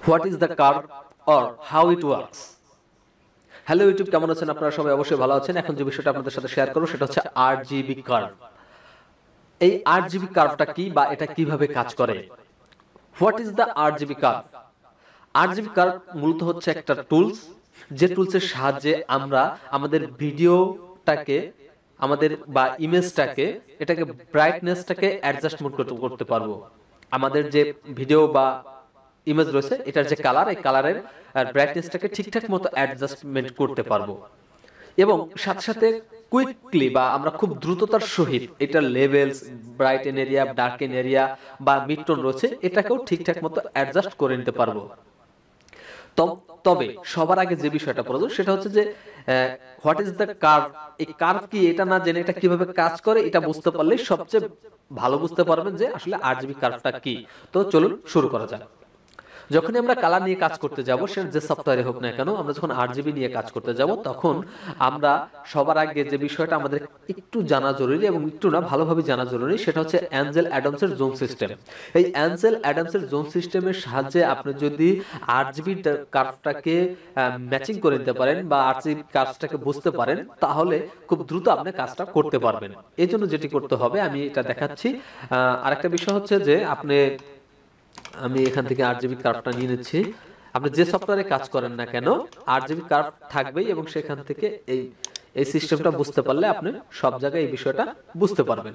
What is the curve or how it works. Hello YouTube, কেমন আছেন আপনারা? সবাই অবশ্যই ভালো আছেন। এখন যে বিষয়টা আপনাদের সাথে শেয়ার করব সেটা হচ্ছে RGB কার্ভ। এই RGB কার্ভটা কি বা এটা কিভাবে কাজ করে? What is the RGB curve? RGB curve মূলত হচ্ছে একটা টুলস, যে টুলসের সাহায্যে আমরা আমাদের ভিডিওটাকে আমাদের বা ইমেজটাকে এটাকে ব্রাইটনেসটাকে অ্যাডজাস্টমেন্ট করতে পারবো। আমাদের যে ভিডিও বা ইমেজ রয়েছে এটার যে কালার, এই কালারের ব্রাইটনেসটাকে ঠিকঠাক মতো অ্যাডজাস্টমেন্ট করতে পারবো এবং সাথে সাথে কুইকলি বা আমরা খুব দ্রুততার সহিত এটার levels, brighten area, darken area বা মিডটোন রয়েছে এটাকেও ঠিকঠাক মতো অ্যাডজাস্ট করে নিতে পারবো। তবে সবার আগে যে বিষয়টা প্রয়োজন সেটা হচ্ছে যে হোয়াট ইজ দ্য কার্ভ। এই কার্ভ কি এটা না জেনে এটা কিভাবে কাজ করে এটা বুঝতে পারলে সবচেয়ে ভালো বুঝতে পারবেন যে আসলে RGB কার্ভটা কি। তো চলুন শুরু করা যাক। যখনই আমরা কালার নিয়ে কাজ করতে যাব, সেটা যে সফটওয়্যারে হোক না কেন, আমরা যখন RGB নিয়ে কাজ করতে যাব তখন আমরা সবার আগে যে বিষয়টা আমাদের একটু জানা জরুরি এবং একটু না ভালোভাবে জানা জরুরি সেটা হচ্ছে অ্যাঞ্জেল অ্যাডামসের জোন সিস্টেম। এই অ্যাঞ্জেল অ্যাডামসের জোন সিস্টেমের সাহায্যে আপনি যদি RGB কার্ভটাকে ম্যাচিং করে নিতে পারেন বা RGB কার্ভটাকে বুঝতে পারেন তাহলে খুব দ্রুত আপনি কাজটা করতে পারবেন। এই জন্য যেটি করতে হবে আমি এটা দেখাচ্ছি। আরেকটা বিষয় হচ্ছে যে আমি এখান থেকে RGB কার্ভটা নিয়ে নিচ্ছি। আপনি যে সফটওয়্যারে কাজ করেন না কেন RGB কার্ভ থাকবেই এবং সেখান থেকে এই সিস্টেমটা বুঝতে পারলে আপনি সব জায়গায় এই বিষয়টা বুঝতে পারবেন।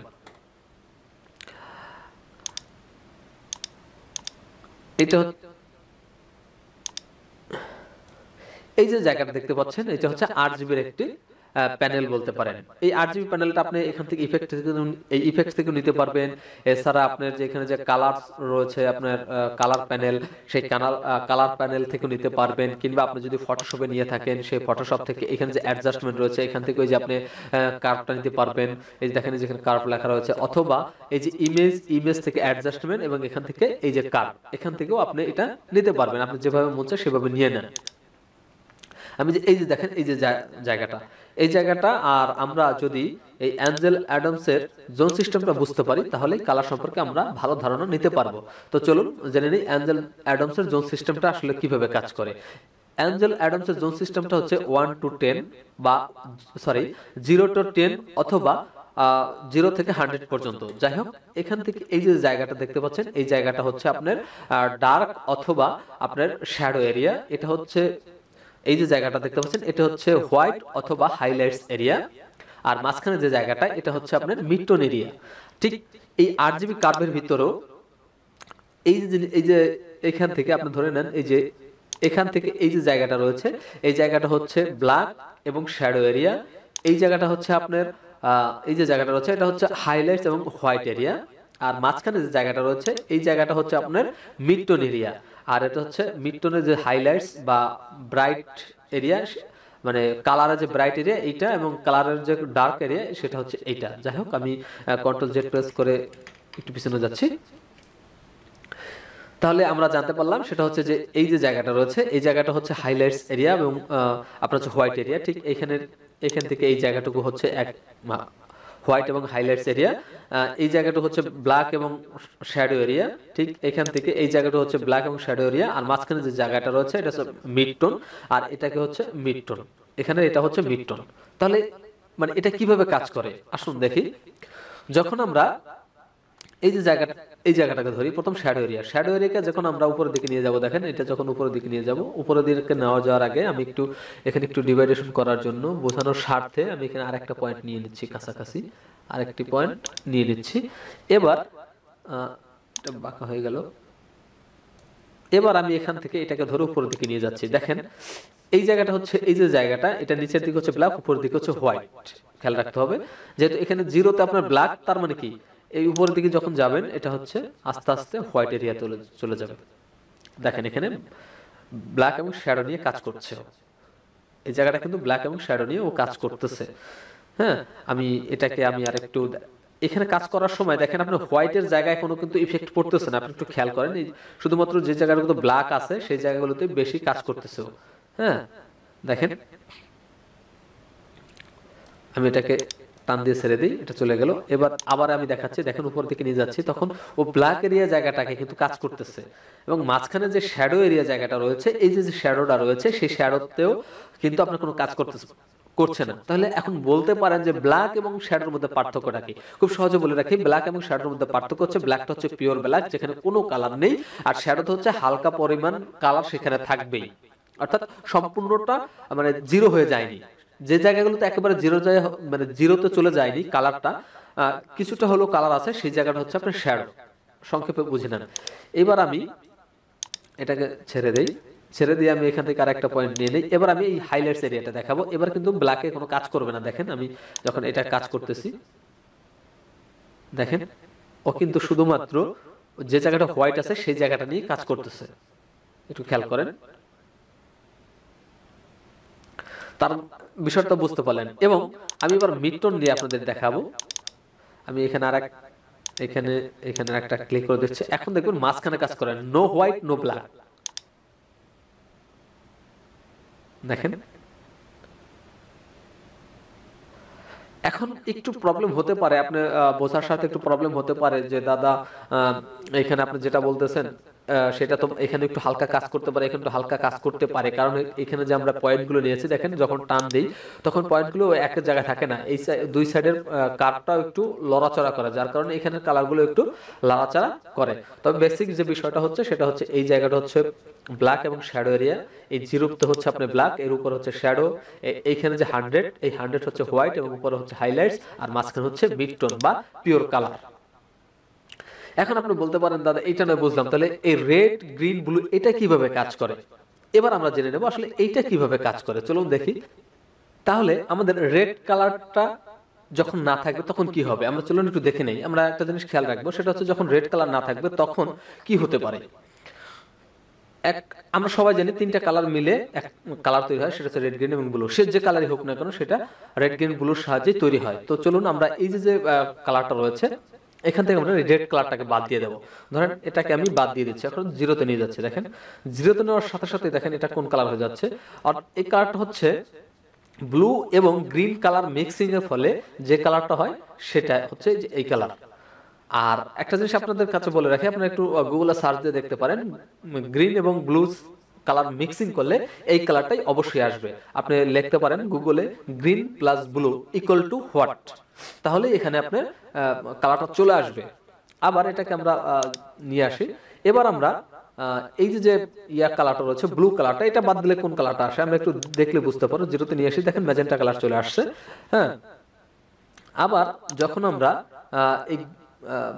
এটা এই যে জায়গাটা দেখতে পাচ্ছেন এটা হচ্ছে RGB এর একটি প্যানেল বলতে পারেন। এই RGB প্যানেলটা আপনি এখান থেকে ইফেক্ট থেকে নিতে পারবেন। এছাড়া আপনার যে এখানে যে কালার রয়েছে আপনার কালার প্যানেল, সেই কালার প্যানেল থেকে নিতে পারবেন, কিংবা আপনি যদি ফটোশপে নিয়ে থাকেন সেই ফটোশপ থেকে এখানে যে অ্যাডজাস্টমেন্ট রয়েছে এখান থেকে ওই যে আপনি কার্ভটা নিতে পারবেন। এই যে দেখেন যেখানে কার্ভ লেখা রয়েছে, অথবা এই যে ইমেজ থেকে অ্যাডজাস্টমেন্ট এবং এখান থেকে এই যে কার্ভ, এখান থেকেও আপনি এটা নিতে পারবেন। আপনি যেভাবে মন চায় সেভাবে নিয়ে নেন। আমি যে এই যে দেখেন এই যে জায়গাটা আর আমরা যদি এই অ্যাঞ্জেল অ্যাডামসের জোন সিস্টেমটা বুঝতে পারি তাহলে কালার সম্পর্কে আমরা ভালো ধারণা নিতে পারবো। তো চলুন জেনে নিই অ্যাঞ্জেল অ্যাডামসের জোন সিস্টেমটা আসলে কিভাবে কাজ করে। অ্যাঞ্জেল অ্যাডামসের জোন সিস্টেমটা হচ্ছে 1 to 10 বা 0 to 10 অথবা 0 থেকে 100 পর্যন্ত। যাই হোক, এখান থেকে এই যে জায়গাটা দেখতে পাচ্ছেন এই জায়গাটা হচ্ছে আপনার ডার্ক অথবা আপনার শ্যাডো এরিয়া। এটা হচ্ছে এই যে জায়গাটা দেখতে পাচ্ছেন এটা হচ্ছে হোয়াইট অথবা হাইলাইটস এরিয়া। আর মাঝখানে যে জায়গাটা এটা হচ্ছে আপনার মিডটোন এরিয়া। ঠিক এই RGB কার্ভের ভিতরেও এই যে এখান থেকে আপনি ধরে নেন এই যে এখান থেকে এই যে জায়গাটা রয়েছে এই জায়গাটা হচ্ছে ব্ল্যাক এবং শ্যাডো এরিয়া। এই জায়গাটা হচ্ছে আপনার এই যে জায়গাটা রয়েছে এটা হচ্ছে হাইলাইটস এবং হোয়াইট এরিয়া। আর মাঝখানে যে জায়গাটা রয়েছে এই জায়গাটা হচ্ছে আপনার মিডটোন এরিয়া। আর এটা হচ্ছে মিডটোনের যে হাইলাইটস বা ব্রাইট এরিয়া, মানে কালারের যে ব্রাইট এরিয়া এইটা এবং কালারের যে ডার্ক এরিয়া সেটা হচ্ছে এইটা। যাই হোক, আমি কন্ট্রোল জেড প্রেস করে একটু পিছনে যাচ্ছি। তাহলে আমরা জানতে পারলাম সেটা হচ্ছে যে এই যে জায়গাটা রয়েছে এই জায়গাটা হচ্ছে হাইলাইটস এরিয়া এবং আপনার হচ্ছে হোয়াইট এরিয়া। ঠিক এখান থেকে এই জায়গাটুকু হচ্ছে এক হোয়াইট এবং হাইলাইটস এরিয়া। এই জায়গাটা হচ্ছে ব্ল্যাক এবং শ্যাডো এরিয়া। ঠিক এখান থেকে এই জায়গাটা হচ্ছে ব্ল্যাক এবং শ্যাডো এরিয়া। আর মাঝখানে যে জায়গাটা রয়েছে এটা হচ্ছে মিডটোন, আর এটাকে হচ্ছে মিডটোন। এখানে এটা হচ্ছে মিডটোন। তাহলে মানে এটা কিভাবে কাজ করে আসুন দেখি। যখন আমরা এই জায়গাটাকে ধরি, প্রথম শ্যাডো এরিয়াকে যখন আমরা উপরের দিকে নিয়ে যাব, দেখেন এটা যখন উপরের দিকে নিয়ে যাব, উপরের দিকে নেওয়া যাওয়ার আগে আমি এখানে একটু ডিভাইডেশন করার জন্য বোঝানোর স্বার্থে আমি এখানে আরেকটা পয়েন্ট নিয়ে নিচ্ছি, কাছাকাছি আরেকটি পয়েন্ট নিয়ে নিচ্ছি। এবার এটা বাঁকা হয়ে গেল। এবার আমি এখান থেকে এটাকে ধরে উপরের দিকে নিয়ে যাচ্ছি। দেখেন এই জায়গাটা হচ্ছে এই যে জায়গাটা এটা নিচের দিকে হচ্ছে ব্ল্যাক, উপরের দিকে হচ্ছে হোয়াইট। খেয়াল রাখতে হবে যেহেতু এখানে জিরোতে আপনার ব্ল্যাক, তার মানে কি এই উপরের দিকে যখন যাবেন এটা হচ্ছে আস্তে আস্তে হোয়াইট এরিয়া চলে যাবে। দেখেন এখানে ব্ল্যাক এবং শ্যাডো নিয়ে কাজ করছে। এই জায়গাটা কিন্তু ব্ল্যাক এবং শ্যাডো নিয়ে ও কাজ করতেছে। হ্যাঁ, আমি আরেকটু এখানে কাজ করার সময় দেখেন আপনার হোয়াইটের জায়গায় কোনো কিন্তু ইফেক্ট পড়তেছে না। আপনি একটু খেয়াল করেন, শুধুমাত্র যে জায়গাগুলো ব্ল্যাক আছে সেই জায়গাগুলোতে বেশি কাজ করতেছে। হ্যাঁ, দেখেন আমি এটাকে টান দিয়ে ছেড়ে দিই, এটা চলে গেল। এবার আবার আমি দেখাচ্ছি, দেখেন উপর দিকে নিয়ে যাচ্ছি, তখন ও ব্ল্যাক এরিয়া জায়গাটাকে কিন্তু কাজ করতেছে, এবং মাঝখানে যে শ্যাডো এরিয়া জায়গাটা রয়েছে, এই যে যে শ্যাডোটা রয়েছে সেই শ্যাডোতেও কিন্তু আপনার কোনো কাজ করছে না। তাহলে এখন বলতে পারেন যে ব্ল্যাক এবং শ্যাডোর মধ্যে পার্থক্যটা কি? খুব সহজে বলে রাখি, ব্ল্যাক এবং শ্যাডোর মধ্যে পার্থক্য হচ্ছে ব্ল্যাকটা হচ্ছে পিওর ব্ল্যাক, যেখানে কোনো কালার নেই, আর শ্যাডোতে হচ্ছে হালকা পরিমাণ কালার সেখানে থাকবেই, অর্থাৎ সম্পূর্ণটা মানে জিরো হয়ে যায়নি। যে জায়গাগুলোতে একেবারে জিরো যায়, মানে জিরোতে চলে যায়নি কালারটা, কিছুটা হলো কালার আছে, সেই জায়গাটা হচ্ছে আপনার শ্যাডো, সংক্ষেপে বুঝে নেন। এবার আমি এটাকে ছেড়ে দেই, ছেড়ে দিয়ে আমি এখান থেকে আরেকটা পয়েন্ট নিয়ে নিই। এবার আমি এই হাইলাইটস এরিয়াটা দেখাবো। এবার কিন্তু ব্ল্যাকে কোনো কাজ করবে না, দেখেন আমি যখন এটা কাজ করতেছি, দেখেন ও কিন্তু শুধুমাত্র যে জায়গাটা হোয়াইট আছে সেই জায়গাটা নিয়ে কাজ করতেছে, একটু খেয়াল করেন, তার বিষয়টা বুঝতে পারলেন। এবং আমি এবার মিডটোন দিয়ে আপনাদের দেখাবো। আমি এখানে এখানে এখানে একটা ক্লিক করে দিচ্ছি, এখন দেখবেন মাঝখানে কাজ করে, নো হোয়াইট নো ব্ল্যাক, দেখেন। এখন একটু প্রবলেম হতে পারে, আপনি বোঝার সাথে একটু প্রবলেম হতে পারে যে দাদা এখানে আপনি যেটা বলতেছেন সেটা তো এখানে একটু হালকা কাজ করতে পারে, এখানে একটু হালকা কাজ করতে পারে, কারণ এখানে যে আমরা পয়েন্টগুলো নিয়েছি, দেখেন যখন টান দেই তখন পয়েন্টগুলো এক জায়গায় থাকে না, এই দুই সাইডের কার্ভটাও একটু লড়াচড়া করে, যার কারণে এখানে কালারগুলো একটু লড়াচড়া করে। তবে বেসিক যে বিষয়টা হচ্ছে সেটা হচ্ছে এই জায়গাটা হচ্ছে ব্ল্যাক এবং শ্যাডো এরিয়া, এই জিরোতে হচ্ছে আপনি ব্ল্যাক, এর উপর হচ্ছে শ্যাডো, এইখানে যে 100, এই 100 হচ্ছে হোয়াইট এবং উপরে হচ্ছে হাইলাইটস, আর মাঝখানে হচ্ছে মিড টোন বা পিওর কালার। এখন আপনি বলতে পারেন দাদা এইটা নয় বুঝলাম, তাহলে এই রেড গ্রিন ব্লু এটা কিভাবে কাজ করে? এবার আমরা জেনে নেব আসলে এইটা কিভাবে কাজ করে, চলুন দেখি। তাহলে আমাদের রেড কালারটা যখন না থাকবে তখন কি হবে, আমরা চলুন একটু দেখে নেই। আমরা একটা জিনিস খেয়াল রাখবো, সেটা হচ্ছে যখন রেড কালার না থাকবে তখন কি হতে পারে। আমরা সবাই জানি তিনটা কালার মিলে এক কালার তৈরি হয়, সেটা হচ্ছে রেড গ্রিন এবং ব্লু। সে যে কালারই হোক না কেন সেটা রেড গ্রিন ব্লুর সাহায্যে তৈরি হয়। তো চলুন আমরা এই যে কালারটা রয়েছে এখান থেকে আমরা রেড কালারটাকে বাদ দিয়ে দেবো। ধরেন এটাকে আমি বাদ দিয়ে দিচ্ছি, এখন জিরোতে নিয়ে যাচ্ছে, দেখেন জিরোতে নেওয়ার সাথে সাথে দেখেন এটা কোন কালার হয়ে যাচ্ছে, আর এই কালারটা হচ্ছে ব্লু এবং গ্রিন কালার মিক্সিং এর ফলে যে কালারটা হয় সেটা হচ্ছে এই কালার। আর একটা জিনিস আপনাদের কাছে বলে রাখি, আপনারা একটু গুগলে সার্চ দিয়ে দেখতে পারেন, গ্রিন এবং ব্লু কালার মিক্সিং করলে এই কালারটাই অবশ্যই আসবে। আপনি লিখতে পারেন গুগলে green plus blue equal to what, তাহলে এখানে আপনার কালারটা চলে আসবে। আবার এটাকে আমরা নিয়ে আসি। এবার আমরা এই যে ইয়া কালারটা রয়েছে ব্লু কালারটা, এটা বাদ দিলে কোন কালারটা আসে আমরা একটু দেখলে বুঝতে পারো। জিরোতে নিয়ে আসি, দেখেন ম্যাজেন্টা কালার চলে আসছে। হ্যাঁ, আবার যখন আমরা এই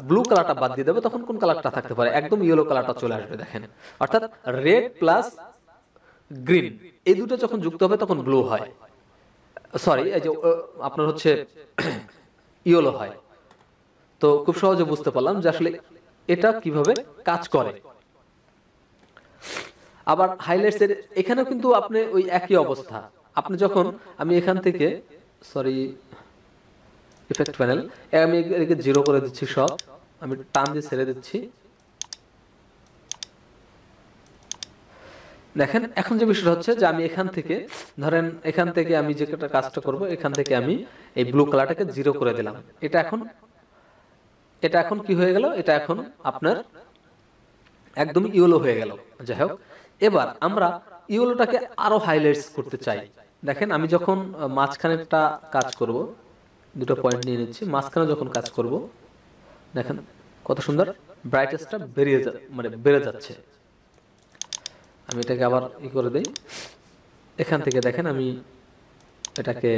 ব্লু কালারটা বাদ দিয়ে দেবো তখন কোন কালারটা থাকতে পারে, একদম ইয়েলো কালারটা চলে আসবে, দেখেন। অর্থাৎ রেড প্লাস গ্রিন এই দুটো যখন যুক্ত হবে তখন ব্লু হয়, সরি এই যে আপনার হচ্ছে ইয়েলো হয়। তো খুব সহজে বুঝতে পারলাম যে আসলে এটা কিভাবে কাজ করে। আবার হাইলাইটস এর এখানেও কিন্তু আপনি ওই একই অবস্থা, আপনি যখন আমি এখান থেকে সরি ইফেক্ট প্যানেল, আমি এটাকে জিরো করে দিচ্ছি সব, আমি টান দিয়ে ছেড়ে দিচ্ছি, দেখেন এখন যে বিষয়টা হচ্ছে যে আমি এখান থেকে ধরেন এখান থেকে আমি যে কাজটা করব, এখান থেকে আমি এই ব্লু কালারটাকে জিরো করে দিলাম, এটা এখন কি হয়ে গেল, এটা এখন আপনার একদম ইয়েলো হয়ে গেল। যাই হোক, এবার আমরা ইয়েলোটাকে আরো হাইলাইটস করতে চাই। দেখেন আমি যখন মাঝখানেরটা কাজ করব, দুটো পয়েন্ট নিয়ে নিচ্ছি, মাঝখানে যখন কাজ করব দেখেন কত সুন্দর ব্রাইটনেসটা বেড়ে যাচ্ছে। আমি এটাকে আবার ই করে দেই, এখান থেকে দেখেন আমি এটাকে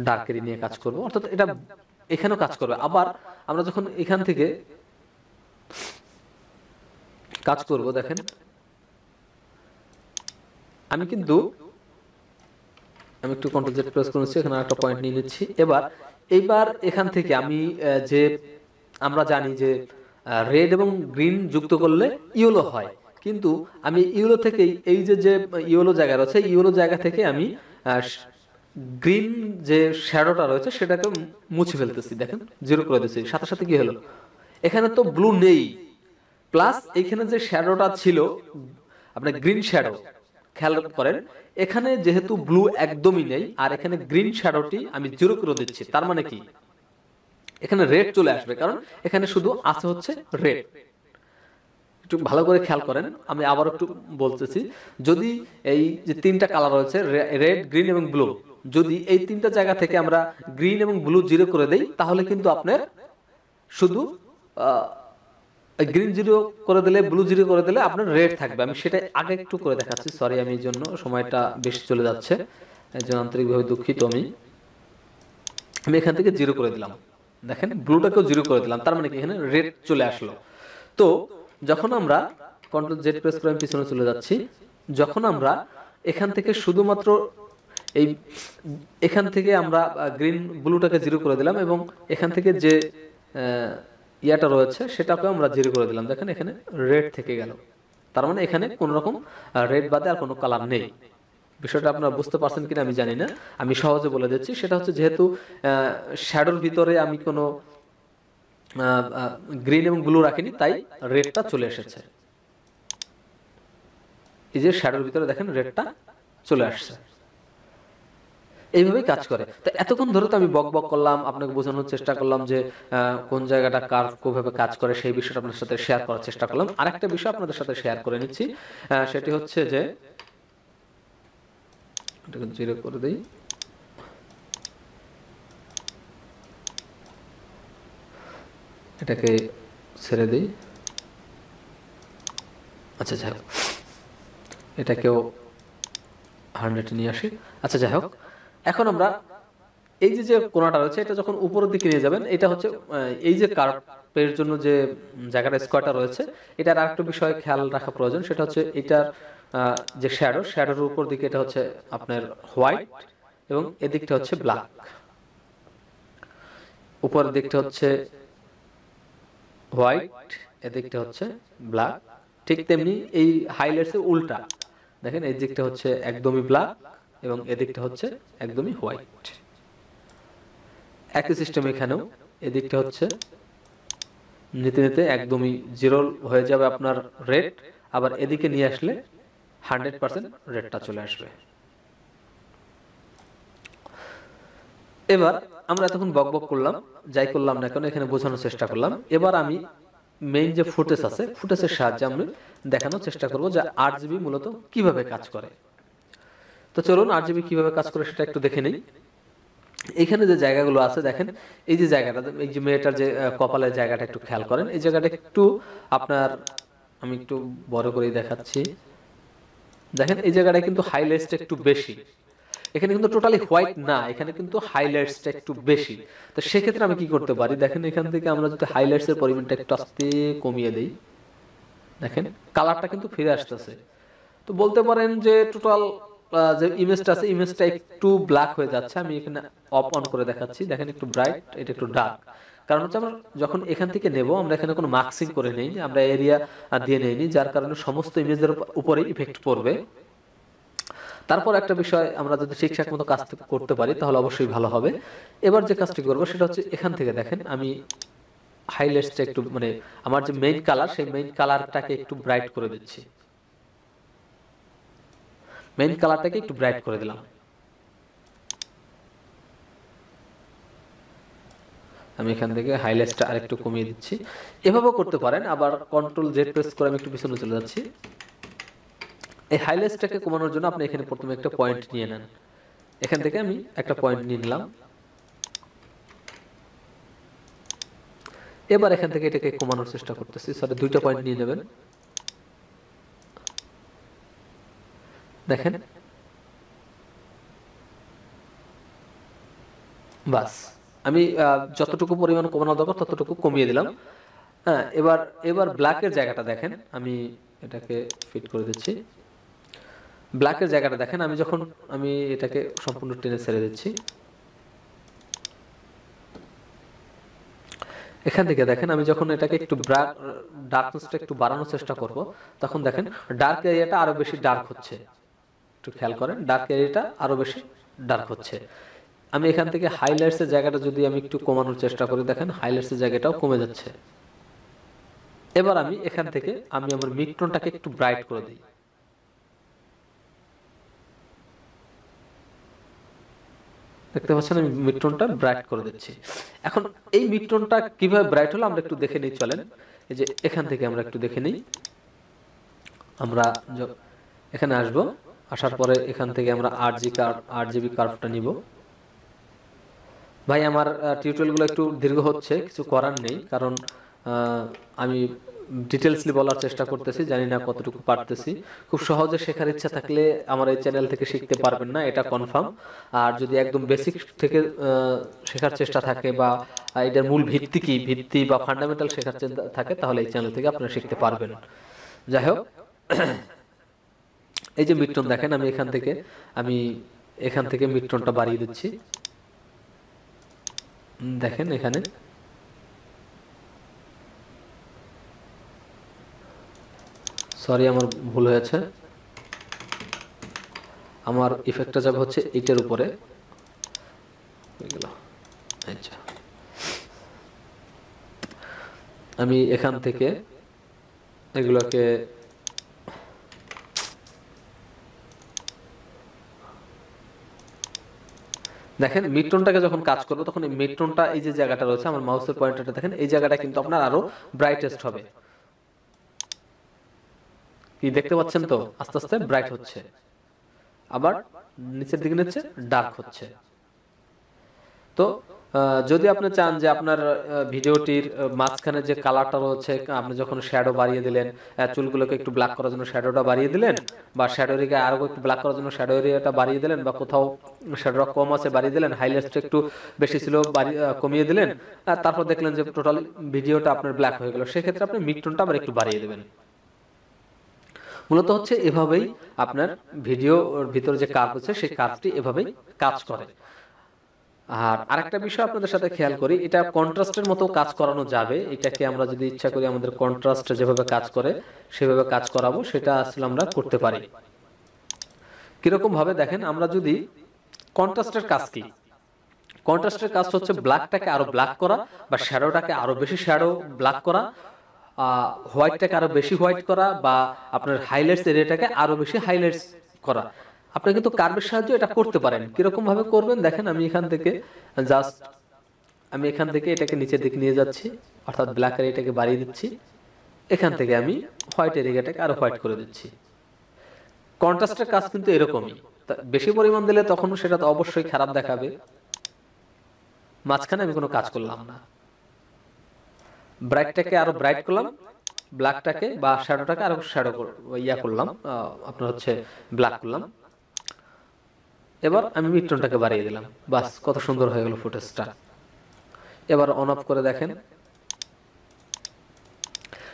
ডার্কেরি নিয়ে কাজ করব, অর্থাৎ এটা এখানেও কাজ করবে। আবার আমরা যখন এখান থেকে কাজ করব, দেখেন আমি একটু কন্ট্রোল জেড প্রেস করেছি, এখানে একটা পয়েন্ট নিয়ে নিচ্ছি। এইবার এখান থেকে আমি যে আমরা জানি যে রেড এবং গ্রিন যুক্ত করলে ইয়েলো হয়, কিন্তু আমি ইয়েলো থেকে এই যে ইয়েলো জায়গা রয়েছে, ইয়েলো জায়গা থেকে আমি গ্রিন যে শ্যাডোটা রয়েছে সেটাকে মুছে ফেলতেছি, দেখেন জিরো করে দিচ্ছি, সাথে সাথে কি হলো, এখানে তো ব্লু নেই, প্লাস এখানে যে শ্যাডোটা ছিল আপনার গ্রিন শ্যাডো, খেয়াল করেন এখানে যেহেতু ব্লু একদমই নেই আর এখানে গ্রিন শ্যাডোটি আমি 0 করে দিচ্ছি, তার মানে কি এখানে রেড চলে আসবে, কারণ এখানে শুধু আছে হচ্ছে রেড। একটু ভালো করে খেয়াল করেন, আমি আবার একটু বলতেছি, যদি এই যে তিনটা কালার রয়েছে রেড, গ্রিন এবং ব্লু, যদি এই তিনটা জায়গা থেকে আমরা গ্রিন এবং ব্লু 0 করে দেই, তাহলে কিন্তু আপনার শুধু গ্রিন 0 করে দিলে, ব্লু 0 করে দিলে আপনার রেড থাকবে। আমি সেটা আগে একটু করে দেখাচ্ছি, সরি আমি এই জন্য সময়টা বেশি চলে যাচ্ছে, এই জন্য আন্তরিকভাবে দুঃখিত। আমি এখান থেকে 0 করে দিলাম, দেখেন ব্লুটাকেও 0 করে দিলাম, তার মানে কি এখানে রেড চলে আসলো। তো যখন আমরা কন্ট্রোল জেড প্রেস করে পিছনে চলে যাচ্ছি, যখন আমরা এখান থেকে শুধুমাত্র এই এখান থেকে আমরা গ্রিন ব্লুটাকে 0 করে দিলাম এবং এখান থেকে যে ইয়াটা রয়েছে সেটাকে আমরা 0 করে দিলাম, দেখেন এখানে রেড থেকে গেল, তার মানে এখানে কোনো রকম রেড বাদে আর কোনো কালার নেই। বিষয়টা আপনারা বুঝতে পারছেন কিনা আমি জানি না, আমি সহজে বলে দিচ্ছি। সেটা হচ্ছে যেহেতু শ্যাডোর ভিতরে আমি কোনো গ্রিন এবং ব্লু রাখিনি, তাই রেডটা চলে এসেছে। এই যে শ্যাডোর ভিতরে দেখেন রেডটা চলে আসছে, এইভাবেই কাজ করে। তো এতক্ষণ ধরে তো আমি বক বক করলাম, আপনাকে বোঝানোর চেষ্টা করলাম যে কোন জায়গাটা কার্ভ কিভাবে কাজ করে, সেই বিষয়টা আপনাদের সাথে শেয়ার করার চেষ্টা করলাম। আরেকটা বিষয় আপনাদের সাথে শেয়ার করে নিচ্ছি, সেটি হচ্ছে যে এটাকে 0 করে দেই, এটাকে ছেড়ে দিই, আচ্ছা যাই হোক এটাকেও 100 নিয়ে আসি। আচ্ছা যাই হোক, এখন আমরা এই যে কোণাটা রয়েছে এটা যখন উপরের দিকে নিয়ে যাবেন, এটা হচ্ছে এই যে কার্ভের জন্য যে জায়গাটা স্কোয়ারটা রয়েছে, এটার আরেকটা বিষয় খেয়াল রাখা প্রয়োজন, সেটা হচ্ছে এটার যে শ্যাডোর উপর দিকে এটা হচ্ছে আপনার হোয়াইট এবং এদিকটা হচ্ছে ব্ল্যাক, উপরের দিকটা হচ্ছে হোয়াইট, এদিকটা হচ্ছে ব্ল্যাক। ঠিক তেমনি এই হাইলাইটসের উল্টা, দেখেন এই দিকটা হচ্ছে একদমই ব্ল্যাক এবং এদিকটা হচ্ছে একদমই হোয়াইট। একই সিস্টেম এখানেও এদিকটা হচ্ছে নিতে নিতে একদমই 0 হয়ে যাবে আপনার রেড, আবার এদিকে নিয়ে আসলে 100% রেডটা চলে আসবে। এবার আমরা এতক্ষণ বক বক করলাম, যাই করলাম না কেন এখানে বোঝানোর চেষ্টা করলাম। এবার আমি মেইন যে ফুটেজ আছে, ফুটেজের সাহায্যে আমি দেখানোর চেষ্টা করব যে RGB মূলত কিভাবে কাজ করে। তো চলুন RGB কিভাবে কাজ করে সেটা একটু দেখে নিই। এখানে যে জায়গাগুলো আছে দেখেন, এই যে জায়গাটা, এই যে মেয়েটার যে কপালের জায়গাটা একটু খেয়াল করেন, এই জায়গাটা একটু আপনার, আমি একটু বড় করে দেখাচ্ছি, দেখেন এই জায়গাটা কিন্তু হাইলাইটসটা একটু বেশি, এখানে কিন্তু টোটালি হোয়াইট না, এখানে কিন্তু হাইলাইটসটা একটু বেশি। তো সেক্ষেত্রে আমি কি করতে পারি, দেখেন এখান থেকে আমরা যদি হাইলাইটসের পরিমাণটা একটু আস্তে কমিয়ে দেই, দেখেন কালারটা কিন্তু ফিরে আসতেছে। তো বলতে পারেন যে টোটাল যে ইমেজটা আছে, ইমেজটা একটু ব্ল্যাক হয়ে যাচ্ছে। আমি এখানে অফ অন করে দেখাচ্ছি, দেখেন একটু ব্রাইট, এটা একটু ডার্ক। কারণ হচ্ছে আমরা যখন এখান থেকে নেব, আমরা এখানে কোনো মার্কসিং করে নেই, আমরা এরিয়া দিয়ে নেইনি, যার কারণে সমস্ত ইমেজের উপরে ইফেক্ট পড়বে। তারপর একটা বিষয়, আমরা যদি ঠিকঠাক মতো কাজ করতে পারি তাহলে অবশ্যই ভালো হবে। এবার যে কাজটি করবো সেটা হচ্ছে এখান থেকে দেখেন আমি হাইলাইটসটা একটু, মানে আমার যে মেইন কালার, সেই মেইন কালারটাকে একটু ব্রাইট করে দিচ্ছি, মেইন কালারটাকে একটু ব্রাইট করে দিলাম। আমি এখান থেকে হাইলাইটসটা আরেকটু কমিয়ে দিচ্ছি, এভাবেও করতে পারেন। আবার কন্ট্রোল জেড প্রেস করে আমি একটু পিছনে চলে যাচ্ছি। এই হাইলাইটসটাকে কমানোর জন্য আপনি এখানে প্রথমে একটা পয়েন্ট নিয়ে নেন, এখান থেকে আমি একটা পয়েন্ট নিয়ে নিলাম। এবার এখান থেকে এটাকে কমানোর চেষ্টা করতেছি, সরি 2টা পয়েন্ট নিয়ে নেবেন, দেখেন বাস আমি যতটুকু পরিমাণ কমানো দরকার ততটুকু কমিয়ে দিলাম। হ্যাঁ, এবার ব্ল্যাকের জায়গাটা দেখেন, আমি এটাকে ফিট করে দিচ্ছি। ব্ল্যাকের জায়গাটা দেখেন, আমি এটাকে সম্পূর্ণ টেনে ছেড়ে দিচ্ছি। এখান থেকে দেখেন আমি যখন এটাকে একটু ডার্কনেসটা একটু বাড়ানোর চেষ্টা করব, তখন দেখেন ডার্ক এরিয়াটা আরো বেশি ডার্ক হচ্ছে। একটু খেয়াল করেন, ডার্ক এরিয়াটা আরো বেশি ডার্ক হচ্ছে। আমি এখান থেকে হাইলাইটসের জায়গাটা যদি আমি একটু কমানোর চেষ্টা করি, দেখেন হাইলাইটসের জায়গাটাও কমে যাচ্ছে। এবার আমি এখান থেকে আমার মিডটোনটাকে একটু ব্রাইট করে দিই, দেখতে পাচ্ছেন আমি মিড টোনটা ব্রাইট করে দিচ্ছি। এখন এই মিড টোনটা কিভাবে ব্রাইট হলো আমরা একটু দেখে নিই, চলেন। এই যে এখান থেকে আমরা একটু দেখে নিই। আমরা এখানে আসব, আসার পরে এখান থেকে আমরা RGB কার্ভটা নিব। ভাই আমার টিউটোরিয়ালগুলো একটু দীর্ঘ হচ্ছে, কিছু করার নেই, কারণ আমি ডিটেলসলি বলার চেষ্টা করতেছি, জানি না কতটুকু পারতেছি। খুব সহজে শেখার ইচ্ছা থাকলে আমার এই চ্যানেল থেকে শিখতে পারবেন না, এটা কনফার্ম। আর যদি একদম বেসিক থেকে শেখার চেষ্টা থাকে বা এটার মূল ভিত্তি বা ফান্ডামেন্টাল শেখার চেষ্টা থাকে, তাহলে এই চ্যানেল থেকে আপনারা শিখতে পারবেন। যাই হোক, এই যে মিড টোন দেখেন, আমি এখান থেকে মিড টোনটা বাড়িয়ে দিচ্ছি। দেখেন এখানে সরি আমার ভুল হয়েছে, আমার ইফেক্টটা যাবে হচ্ছে এইটার উপরে। আচ্ছা, আমি এখান থেকে এগুলোকে দেখেন মিড টোনটাকে যখন কাজ করবো তখন এই মিড টোনটা, এই যে জায়গাটা রয়েছে আমার মাউসের পয়েন্টারটা দেখেন, এই জায়গাটা কিন্তু আপনার আরো ব্রাইটেস্ট হবে। কি দেখতে পাচ্ছেন তো, আস্তে আস্তে ব্রাইট হচ্ছে, আবার নিচের দিকে নিচ্ছে ডার্ক হচ্ছে। তো যদি আপনি চান যে আপনার ভিডিওটির মাঝখানে যে কালারটা রয়েছে, আপনি যখন শ্যাডো বাড়িয়ে দিলেন, চুলগুলোকে একটু ব্ল্যাক করার জন্য শ্যাডোটা বাড়িয়ে দিলেন, বা শ্যাডো এরিয়া আরো একটু ব্ল্যাক করার জন্য শ্যাডো এরিয়াটা বাড়িয়ে দিলেন, বা কোথাও শ্যাডোটা কম আছে বাড়িয়ে দিলেন, হাইলাইটসটা একটু বেশি ছিল কমিয়ে দিলেন, তারপর দেখলেন যে টোটাল ভিডিওটা আপনার ব্ল্যাক হয়ে গেল, সেক্ষেত্রে আপনি মিড টোনটা আবার একটু বাড়িয়ে দেবেন। মূলত হচ্ছে এভাবেই আপনার ভিডিওর ভিতরে যে কার্ভ আছে সেই কার্ভটি এভাবেই কাজ করে। আর আরেকটা বিষয় আপনাদের সাথে খেয়াল করি, এটা কন্ট্রাস্টের মতো কাজ করানো যাবে। এটাকে আমরা যদি ইচ্ছা করি আমাদের কন্ট্রাস্ট যেভাবে কাজ করে সেভাবে কাজ করাবো, সেটা আসলে আমরা করতে পারি। কিরকম ভাবে দেখেন, আমরা যদি কন্ট্রাস্টের কাজ কি, কন্ট্রাস্টের কাজ হচ্ছে ব্ল্যাকটাকে আরো ব্ল্যাক করা, বা শ্যাডোটাকে আরো বেশি শ্যাডো ব্ল্যাক করা, হোয়াইটটাকে আরো বেশি হোয়াইট করা, বা আপনার হাইলাইটস এরিয়াটাকে আরো বেশি হাইলাইটস করা। আপনি কিন্তু কার্ভের সাহায্যে এটা করতে পারেন। কিরকম ভাবে করবেন দেখেন, আমি এখান থেকে এটাকে নিচের দিকে নিয়ে যাচ্ছি, অর্থাৎ ব্ল্যাক এরিয়াটাকে বাড়িয়ে দিচ্ছি, এখান থেকে আমি হোয়াইট এরিয়াটাকে আরো হোয়াইট করে দিচ্ছি। কন্ট্রাস্টের কাজ কিন্তু এরকমই, বেশি পরিমাণ দিলে তখন সেটা তো অবশ্যই খারাপ দেখাবে। মাঝখানে আমি কোনো কাজ করলাম না, ব্রাইটটাকে আরো ব্রাইট করলাম, ব্ল্যাকটাকে বা শ্যাডোটাকে আরো শ্যাডো করলাম, আপনার হচ্ছে ব্ল্যাক করলাম। এবার আমি মিড টোনটাকে বাড়িয়ে দিলাম, বাস কত সুন্দর হয়ে গেল ফুটেজটা। এবার অন অফ করে দেখেন,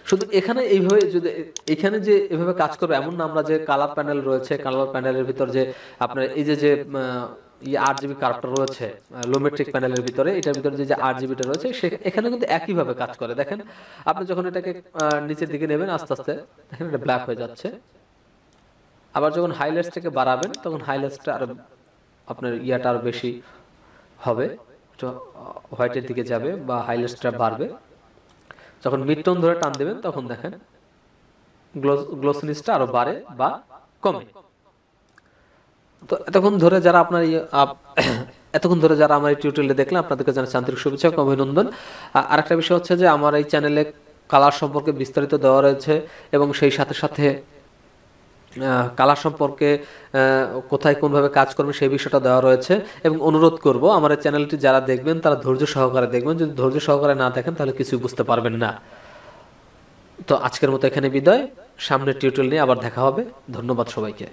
শুধু এখানে এইভাবে যদি এখানে যে এভাবে কাজ করবে এমন না, আমরা যে কালার প্যানেল রয়েছে, কালার প্যানেলের ভিতর যে আপনার এই যে RGB কার্ভটা রয়েছে লোমেট্রিক প্যানেলের ভিতরে, এটার ভিতরে যে RGBটা রয়েছে এখানে কিন্তু একই ভাবে কাজ করে। দেখেন আপনি যখন এটাকে নিচের দিকে নেবেন আস্তে আস্তে দেখেন এটা ব্ল্যাক হয়ে যাচ্ছে, আবার যখন হাইলাইটসটাকে বাড়াবেন তখন হাইলাইটসটা আরো আপনার ইয়াটা আরো বেশি হবে, হোয়াইটের দিকে যাবে বা হাইলাইটসটা বাড়বে। যখন মিড টোন ধরে টান দেবেন তখন দেখেন গ্লোসিনেসটা আরো বাড়ে বা কমে। তো এতক্ষণ ধরে যারা আমার এই টিউটোরিয়ালে দেখলেন, আপনাদেরকে জানাচ্ছি আন্তরিক শুভেচ্ছা ও অভিনন্দন। আরেকটা বিষয় হচ্ছে যে আমার এই চ্যানেলে কালার সম্পর্কে বিস্তারিত দেওয়া রয়েছে, এবং সেই সাথে সাথে কালার সম্পর্কে কোথায় কোনভাবে কাজ করবে সেই বিষয়টা দেওয়া রয়েছে। এবং অনুরোধ করব আমার এই চ্যানেলটি যারা দেখবেন তারা ধৈর্য সহকারে দেখবেন, যদি ধৈর্য সহকারে না দেখেন তাহলে কিছুই বুঝতে পারবেন না। তো আজকের মতো এখানে বিদায়, সামনের টিউটোরিয়াল নিয়ে আবার দেখা হবে। ধন্যবাদ সবাইকে।